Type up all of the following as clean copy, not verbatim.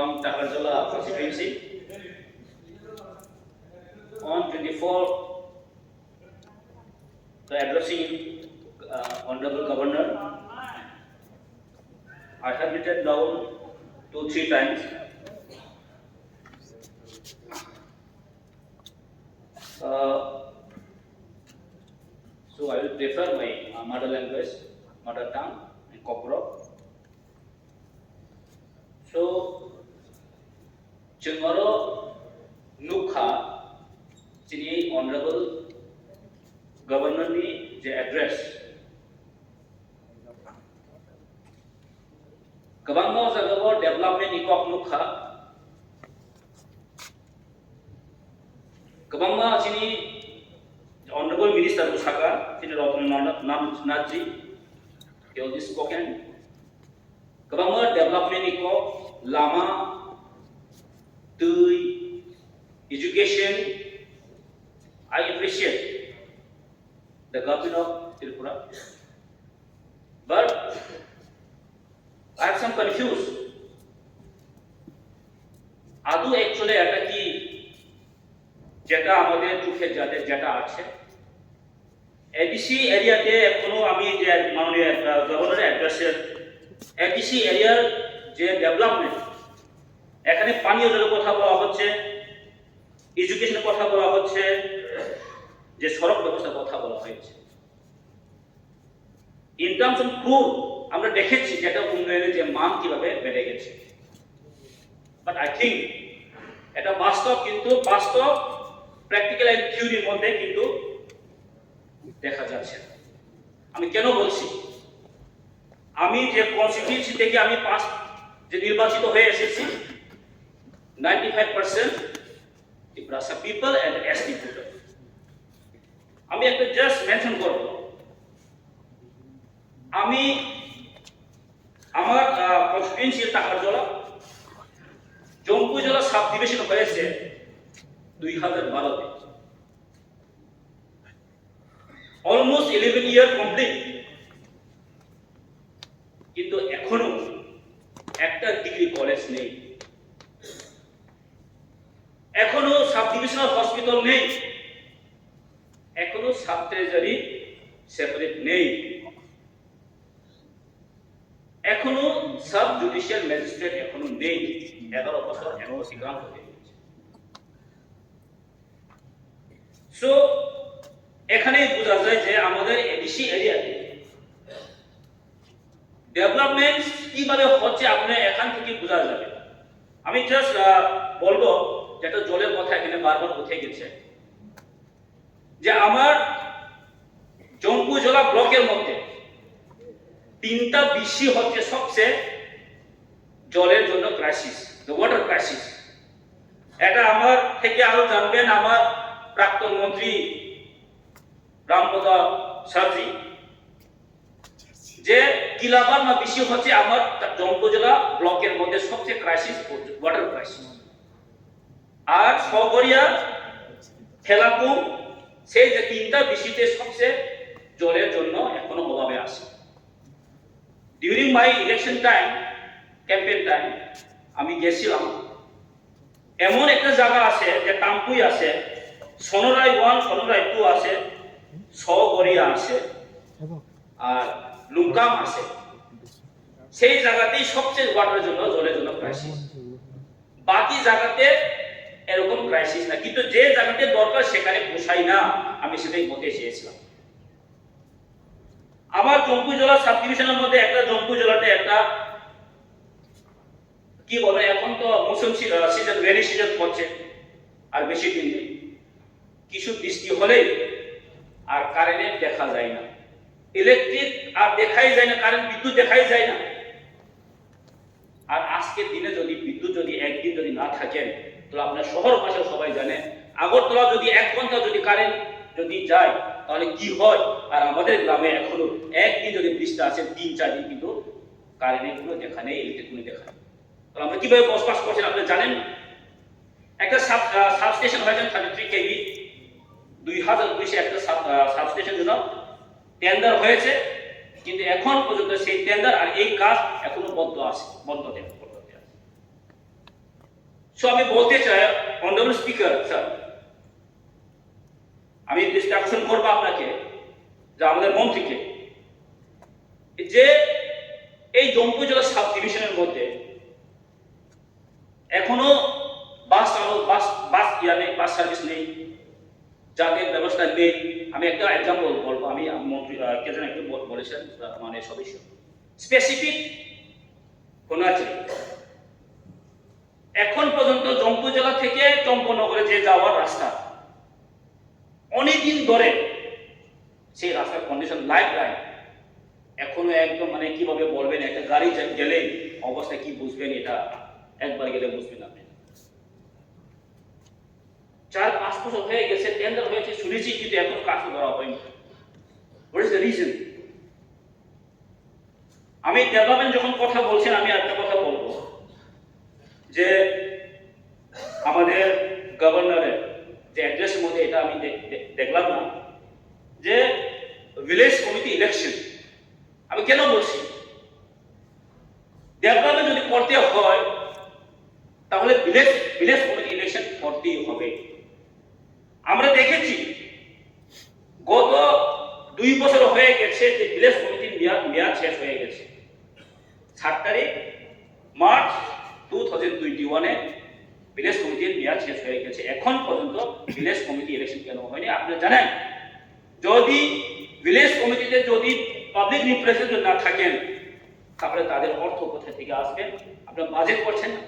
from Takarjala constituency. On 24, the addressing Honorable Governor, I have written down 2-3 times. So I will prefer my mother language, mother tongue, and Koprok. So, Chungaro Nukha, Chini Honorable Governor ni the address. Kabangmo Zagabo development ikok Nukha. Kabangma Chini Honorable Minister Usaka, Chini Ratan Naji, he already spoken. Kabangma development ikok Lama, Tui, education. I appreciate the government of Tripura, but I have some confused. Adu actually eta ki jeta amader chukhe jate jeta ache ABC area te ekono ami je manoniya governor address ABC area je development এখানে পানীয় জলের কথা বলা হচ্ছে, এডুকেশনের কথা বলা হচ্ছে, যে সড়ক ব্যবস্থার কথা বলা হয়েছে। ইন টার্মস অফ প্রুফ আমরা দেখেছি যেটা উন্নয়নের যে মান কিভাবে বেড়ে গেছে, বাট আই থিঙ্ক এটা বাস্তব, কিন্তু বাস্তব প্র্যাকটিক্যাল এন্ড থিওরির মধ্যে কিন্তু দেখা যাচ্ছে। আমি কেন বলছি, আমি যে কনস্টিটিউয়েন্সি থেকে আমি পাস যে নির্বাচিত হয়ে এসেছি 95% Tiprasa people and ST people. আমি একটা জাস্ট মেনশন করব, আমি আমার কনস্টিটিউয়েন্সি টাকারজলা জম্পু জেলা সাব ডিভিশন হয়েছে 2012-তে, অলমোস্ট 11 ইয়ার কমপ্লিট, কিন্তু এখনো একটা ডিগ্রি কলেজ নেই, এখনো সাব ডিভিশনাল হসপিটাল নেই, এখনো সাব ট্রেজারি সেপারেট নেই, এখনো সাব জুডিশিয়াল ম্যাজিস্ট্রেট এখনো নেই। 11 বছর এখনো সিগ্রাম হয়ে গেছে। সো এখানে বোঝা যায় যে আমাদের এডিসি এরিয়াতে ডেভেলপমেন্ট কিভাবে হচ্ছে আপনি এখান থেকে বোঝা যাবে। আমি জাস্ট বলবো, যেটা জলের কথা এখানে বারবার উঠে গেছে, যে আমার জম্পু জেলা ব্লকের মধ্যে 3টা বিসি হচ্ছে সবচেয়ে জলের জন্য ক্রাইসিস, দ্য ওয়াটার ক্রাইসিস। এটা আমার থেকে আরো জানবেন আমার প্রাক্তন মন্ত্রী রামপ্রতাপ সারজি, যে কিলাবার না বিসি হচ্ছে আমার জম্পু জেলা ব্লকের মধ্যে সবচেয়ে ক্রাইসিস ওয়াটার ক্রাইসিস। আর সগরিয়া খেলাপুর সেই যে 3টা বিসিতে সবচেয়ে জলের জন্য এখনো অভাবে আছে। During my election time, campaign time, আমি গেছিলাম, এমন একটা জায়গা আছে যে টাম্পুই আছে, সোনরাই 1, সোনরাই 2 আছে, সগরিয়া আছে, আর লুমকাম আছে। সেই জায়গাতেই সবচেয়ে ওয়াটারের জন্য জলের জন্য ক্রাইসিস, বাকি জায়গাতে এরকম ক্রাইসিস না, কিন্তু যে জায়গাতে দরকার সেখানে পোষায় না, আমি সেটাই বলতে চেয়েছিলাম। আমার জম্পু জেলা সাব ডিভিশনের মধ্যে একটা জম্পু জেলাতে একটা কি বলে, এখন তো মৌসুম সিজন রেনি সিজন পড়ছে, আর বেশি দিন নেই, কিছু বৃষ্টি হলেই আর কারেন্ট দেখা যায় না, ইলেকট্রিক আর দেখাই যায় না, কারেন্ট বিদ্যুৎ দেখাই যায় না। আর আজকের দিনে যদি বিদ্যুৎ যদি একদিন যদি না থাকেন, তাহলে আপনার শহর পাশে সবাই জানে, আগরতলা যদি 1 ঘন্টা যদি কারেন্ট যদি যায় তাহলে কি হয়। আর আমাদের গ্রামে এখনো একদিন যদি বৃষ্টি আসে 3-4 দিন কিন্তু কারেন্টের কোনো দেখা নেই, ইলেকট্রিক কোনো দেখা নেই। তাহলে আমরা কিভাবে বসবাস করছেন আপনি জানেন। একটা সাবস্টেশন হয়েছে 33 কেভি, 2020 একটা সাবস্টেশন জন্য টেন্ডার হয়েছে, কিন্তু এখন পর্যন্ত সেই টেন্ডার আর এই কাজ এখনো বন্ধ আছে। সো আমি বলতে চাই অনারেবল স্পিকার স্যার, আমি দৃষ্টি আকর্ষণ করবো আপনাকে যে আমাদের মন্ত্রীকে, যে এই জম্পু জেলা সাব ডিভিশনের মধ্যে এখনো বাস বাস সার্ভিস নেই, যাতায়াত ব্যবস্থা নেই। আমি একটা এক্সাম্পল বলবো, আমি মন্ত্রী কে যেন একটু বলেছেন মানে সদস্য স্পেসিফিক কোনাচে এখন পর্যন্ত জম্পু জেলা থেকে চম্পনগরে যে যাওয়ার রাস্তা অনেকদিন ধরে সেই রাস্তার কন্ডিশন লাইফ লাইন এখনো একদম মানে কিভাবে বলবেন, একটা গাড়ি গেলে অবস্থা কি বুঝবেন, এটা একবার গেলে বুঝবেন আপনি। 4-5 বছর হয়ে গেছে, টেন্ডার হয়েছে শুনেছি, কিন্তু এখন কাজ ধরা হয়নি। What is the reason? আমি ডেভেলপমেন্ট যখন কথা বলছেন, আমি একটা কথা বলবো যে আমাদের গভর্নরের যে অ্যাড্রেসের মধ্যে এটা আমি দেখলাম না যে ভিলেজ কমিটি ইলেকশন। আমি কেন বলছি, ডেভেলপমেন্ট যদি করতে হয় তাহলে ভিলেজ কমিটি ইলেকশন করতেই হবে। আমরা দেখেছি গত 2 বছর হয়ে গেছে যে ভিলেজ কমিটির মেয়াদ শেষ হয়ে গেছে। 7 তারিখ মার্চ 2021-এ ভিলেজ কমিটির মেয়াদ শেষ হয়ে গেছে। এখন পর্যন্ত ভিলেজ কমিটি ইলেকশন কেন হয়নি আপনি জানেন? যদি ভিলেজ কমিটিতে যদি পাবলিক রিপ্রেজেন্টেটিভ না থাকেন তাহলে তাদের অর্থ কোথা থেকে আসবে? আপনারা বাজেট করছেন না।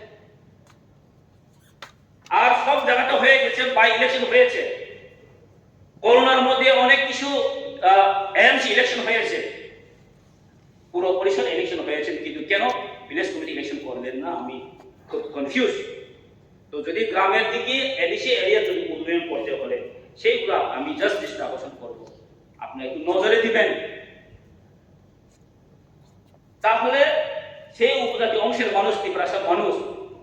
আর সব জায়গাটা হয়ে গেছে, বাই ইলেকশন হয়েছে, করোনার মধ্যে অনেক কিছু এমসি ইলেকশন হয়েছে, পুরো পরিষদ ইলেকশন হয়েছে, কিন্তু কেন ভিলেজ কমিটি ইলেকশন করলেন না? আমি খুব কনফিউজ। তো যদি গ্রামের দিকে এডিসি এরিয়া যদি উন্নয়ন করতে হলে সেইগুলো আমি জাস্ট দৃষ্টি আকর্ষণ করবো, আপনি একটু নজরে দিবেন। তাহলে সেই উপজাতি অংশের মানুষ, ত্রিপুরার মানুষ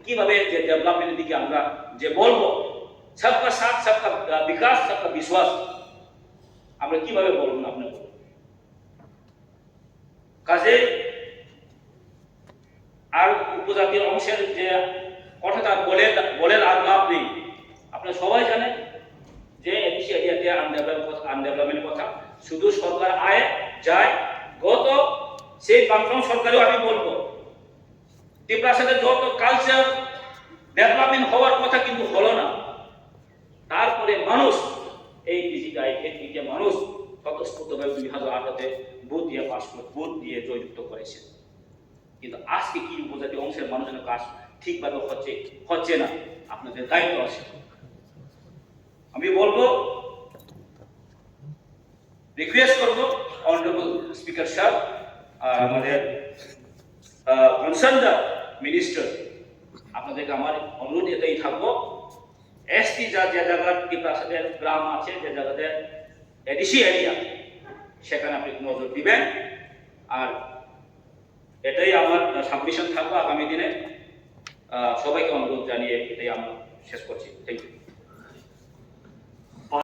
কিভাবে যে ডেভেলপমেন্টের দিকে আমরা যে বলবো সবকা সাথ সবকা বিকাশ সবকা বিশ্বাস, আমরা কিভাবে বলবো না আপনি বলুন। কাজে আর উপজাতির অংশের যে কথাটা বলে আর লাভ নেই। আপনারা সবাই জানেন যে এডিসি এরিয়াতে আনডেভেলপমেন্টের কথা, শুধু সরকার আয় যায়। গত সেই বামফ্রন্ট সরকারেও আমি বলবো ত্রিপুরার সাথে যত কালচার ডেভেলপমেন্ট হওয়ার কথা কিন্তু হলো না। তারপরে মানুষ এই ডিজিটাল মানুষ স্বতঃস্ফূর্তভাবে 2018-তে ভোট দিয়ে পাস করে, ভোট দিয়ে জয়যুক্ত করেছে। কিন্তু আজকে কি উপজাতি অংশের মানুষের কাজ ঠিকভাবে হচ্ছে না, আপনাদের দায়িত্ব আছে। আমি বলবো, রিকোয়েস্ট করবো অনারেবল স্পিকার সাহেব আর আমাদের কনসার্ন মিনিস্টার, আপনাদেরকে আমার অনুরোধ এটাই থাকবো, এসটি যে জায়গার ত্রিপুরার গ্রাম আছে, যে জায়গাতে এডিসি এরিয়া, সেখানে আপনি নজর দিবেন। আর এটাই আমার সাবমিশন থাকবো আগামী দিনে। সবাইকে অনুরোধ জানিয়ে এটাই আমরা শেষ করছি। Thank you.